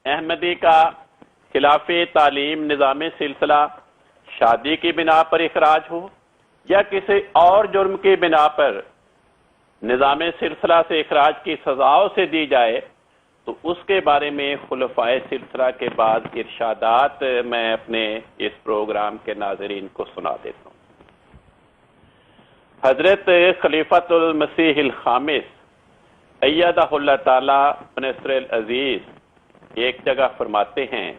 احمدی کا خلاف تعلیم نظام سلسلہ شادی کی بنا پر اخراج ہو یا کسی اور جرم کی بنا پر نظام سلسلہ سے اخراج کی سزاؤں سے دی جائے تو اس کے بارے میں خلفائے سلسلہ کے بعد ارشادات میں اپنے اس پروگرام کے ناظرین کو سنا دیتا ہوں۔ حضرت خلیفۃ المسیح الخامس ایدہ اللہ تعالی بنصر العزیز ایک جگہ فرماتے ہیں،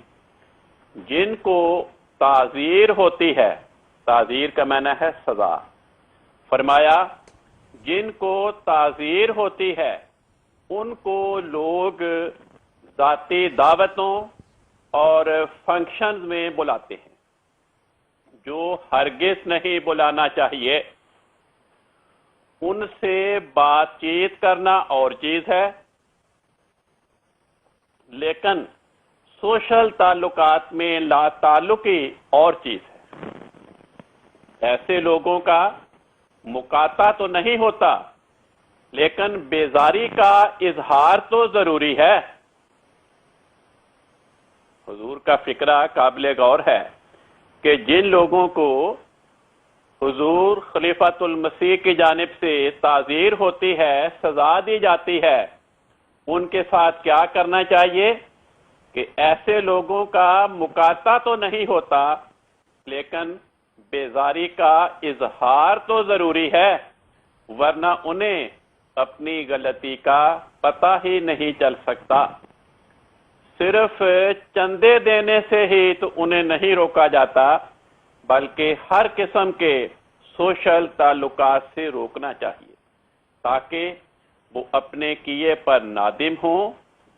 جن کو تعزیر ہوتی ہے، تعزیر کا معنی ہے سزا، فرمایا جن کو تعزیر ہوتی ہے ان کو لوگ ذاتی دعوتوں اور فنکشنز میں بلاتے ہیں، جو ہرگز نہیں بلانا چاہیے۔ ان سے بات چیت کرنا اور چیز ہے، لیکن سوشل تعلقات میں لا تعلقی اور چیز ہے۔ ایسے لوگوں کا مقاطع تو نہیں ہوتا، لیکن بیزاری کا اظہار تو ضروری ہے۔ حضور کا فکرہ قابل غور ہے کہ جن لوگوں کو حضور خلیفۃ المسیح کی جانب سے تعزیر ہوتی ہے، سزا دی جاتی ہے، ان کے ساتھ کیا کرنا چاہیے کہ ایسے لوگوں کا مقاطع تو نہیں ہوتا، لیکن بیزاری کا اظہار تو ضروری ہے، ورنہ انہیں اپنی غلطی کا پتہ ہی نہیں چل سکتا۔ صرف چندے دینے سے ہی تو انہیں نہیں روکا جاتا، بلکہ ہر قسم کے سوشل تعلقات سے روکنا چاہیے تاکہ وہ اپنے کیے پر نادم ہوں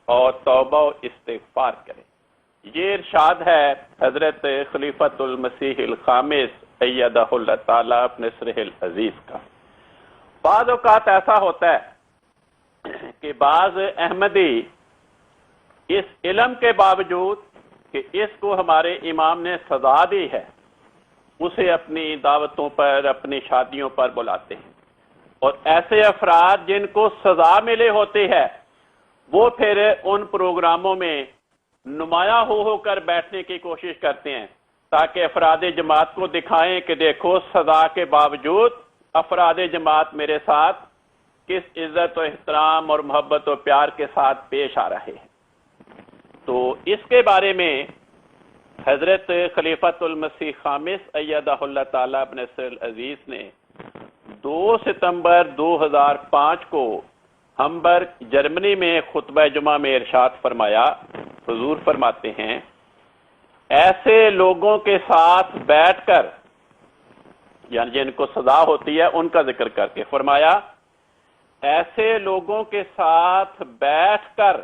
اور توبہ و استغفار کریں۔ یہ ارشاد ہے حضرت خلیفۃ المسیح الخامس ایدہ اللہ تعالی بنصرہ العزیز کا۔ بعض اوقات ایسا ہوتا ہے کہ بعض احمدی اس علم کے باوجود کہ اس کو ہمارے امام نے سزا دی ہے، اسے اپنی دعوتوں پر، اپنی شادیوں پر بلاتے ہیں، اور ایسے افراد جن کو سزا ملے ہوتی ہے وہ پھر ان پروگراموں میں نمایاں ہو کر بیٹھنے کی کوشش کرتے ہیں تاکہ افراد جماعت کو دکھائیں کہ دیکھو سزا کے باوجود افراد جماعت میرے ساتھ کس عزت و احترام اور محبت و پیار کے ساتھ پیش آ رہے ہیں۔ تو اس کے بارے میں حضرت خلیفۃ المسیح خامس ایدہ اللہ تعالی بنصر العزیز نے 2 ستمبر 2005 کو ہمبرگ جرمنی میں خطبہ جمعہ میں ارشاد فرمایا۔ حضور فرماتے ہیں، ایسے لوگوں کے ساتھ بیٹھ کر، یعنی جن کو سزا ہوتی ہے ان کا ذکر کر کے فرمایا، ایسے لوگوں کے ساتھ بیٹھ کر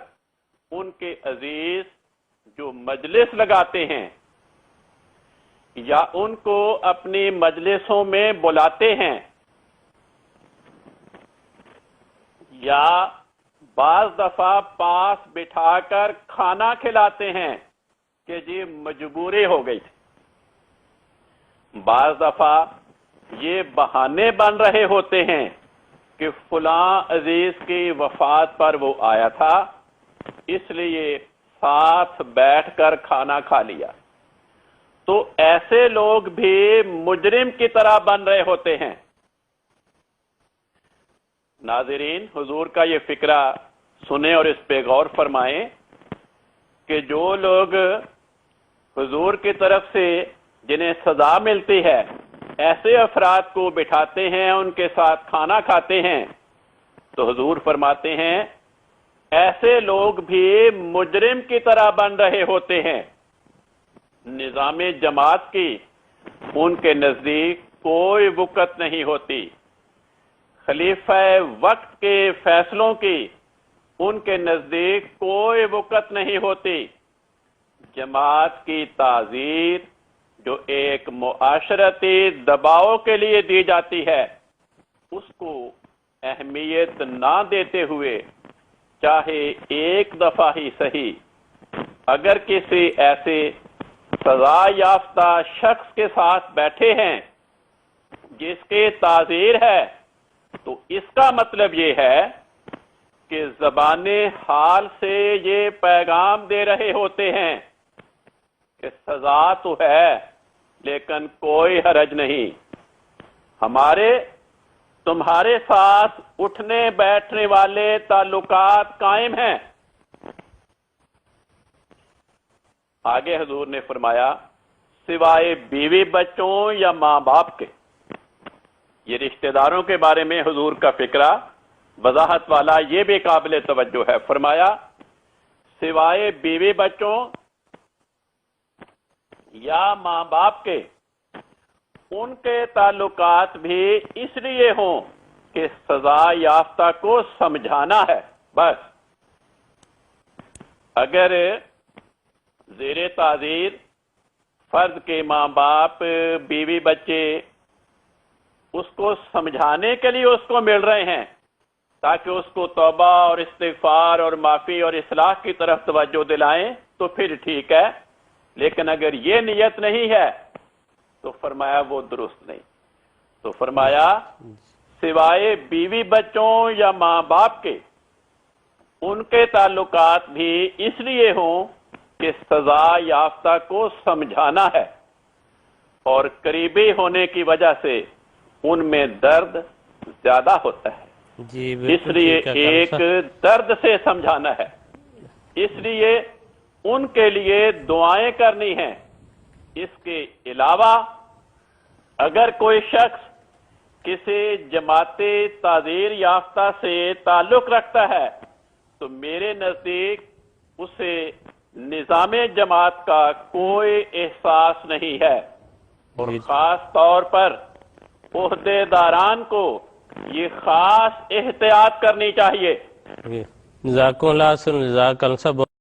ان کے عزیز جو مجلس لگاتے ہیں یا ان کو اپنی مجلسوں میں بلاتے ہیں یا بعض دفعہ پاس بٹھا کر کھانا کھلاتے ہیں کہ جی مجبوری ہو گئی تھی، بعض دفعہ یہ بہانے بن رہے ہوتے ہیں کہ فلاں عزیز کی وفات پر وہ آیا تھا اس لیے ساتھ بیٹھ کر کھانا کھا لیا، تو ایسے لوگ بھی مجرم کی طرح بن رہے ہوتے ہیں۔ ناظرین، حضور کا یہ فکرہ سنیں اور اس پہ غور فرمائیں کہ جو لوگ حضور کی طرف سے جنہیں سزا ملتی ہے ایسے افراد کو بٹھاتے ہیں، ان کے ساتھ کھانا کھاتے ہیں، تو حضور فرماتے ہیں ایسے لوگ بھی مجرم کی طرح بن رہے ہوتے ہیں۔ نظام جماعت کی ان کے نزدیک کوئی وقت نہیں ہوتی، خلیفہ وقت کے فیصلوں کی ان کے نزدیک کوئی وقت نہیں ہوتی۔ جماعت کی تعزیر جو ایک معاشرتی دباؤ کے لیے دی جاتی ہے اس کو اہمیت نہ دیتے ہوئے چاہے ایک دفعہ ہی صحیح اگر کسی ایسے سزا یافتہ شخص کے ساتھ بیٹھے ہیں جس کی تعزیر ہے تو اس کا مطلب یہ ہے کہ زبان حال سے یہ پیغام دے رہے ہوتے ہیں کہ سزا تو ہے لیکن کوئی حرج نہیں، ہمارے تمہارے ساتھ اٹھنے بیٹھنے والے تعلقات قائم ہیں۔ آگے حضور نے فرمایا سوائے بیوی بچوں یا ماں باپ کے۔ یہ رشتہ داروں کے بارے میں حضور کا فکرہ وضاحت والا، یہ بھی قابل توجہ ہے۔ فرمایا سوائے بیوی بچوں یا ماں باپ کے، ان کے تعلقات بھی اس لیے ہوں کہ سزا یافتہ کو سمجھانا ہے۔ بس اگر زیر تعزیر فرض کے ماں باپ، بیوی بچے اس کو سمجھانے کے لیے اس کو مل رہے ہیں تاکہ اس کو توبہ اور استغفار اور معافی اور اصلاح کی طرف توجہ دلائیں تو پھر ٹھیک ہے، لیکن اگر یہ نیت نہیں ہے تو فرمایا وہ درست نہیں۔ تو فرمایا سوائے بیوی بچوں یا ماں باپ کے، ان کے تعلقات بھی اس لیے ہوں کہ سزا یافتہ کو سمجھانا ہے، اور قریبی ہونے کی وجہ سے ان میں درد زیادہ ہوتا ہے، اس لیے ایک درد سے سمجھانا ہے، اس لیے ان کے لیے دعائیں کرنی ہیں۔ اس کے علاوہ اگر کوئی شخص کسی جماعت تعزیر یافتہ سے تعلق رکھتا ہے تو میرے نزدیک اسے نظام جماعت کا کوئی احساس نہیں ہے، اور خاص طور پر عہدے داران کو یہ خاص احتیاط کرنی چاہیے۔ جزاکم اللہ خیر، جزاک اللہ۔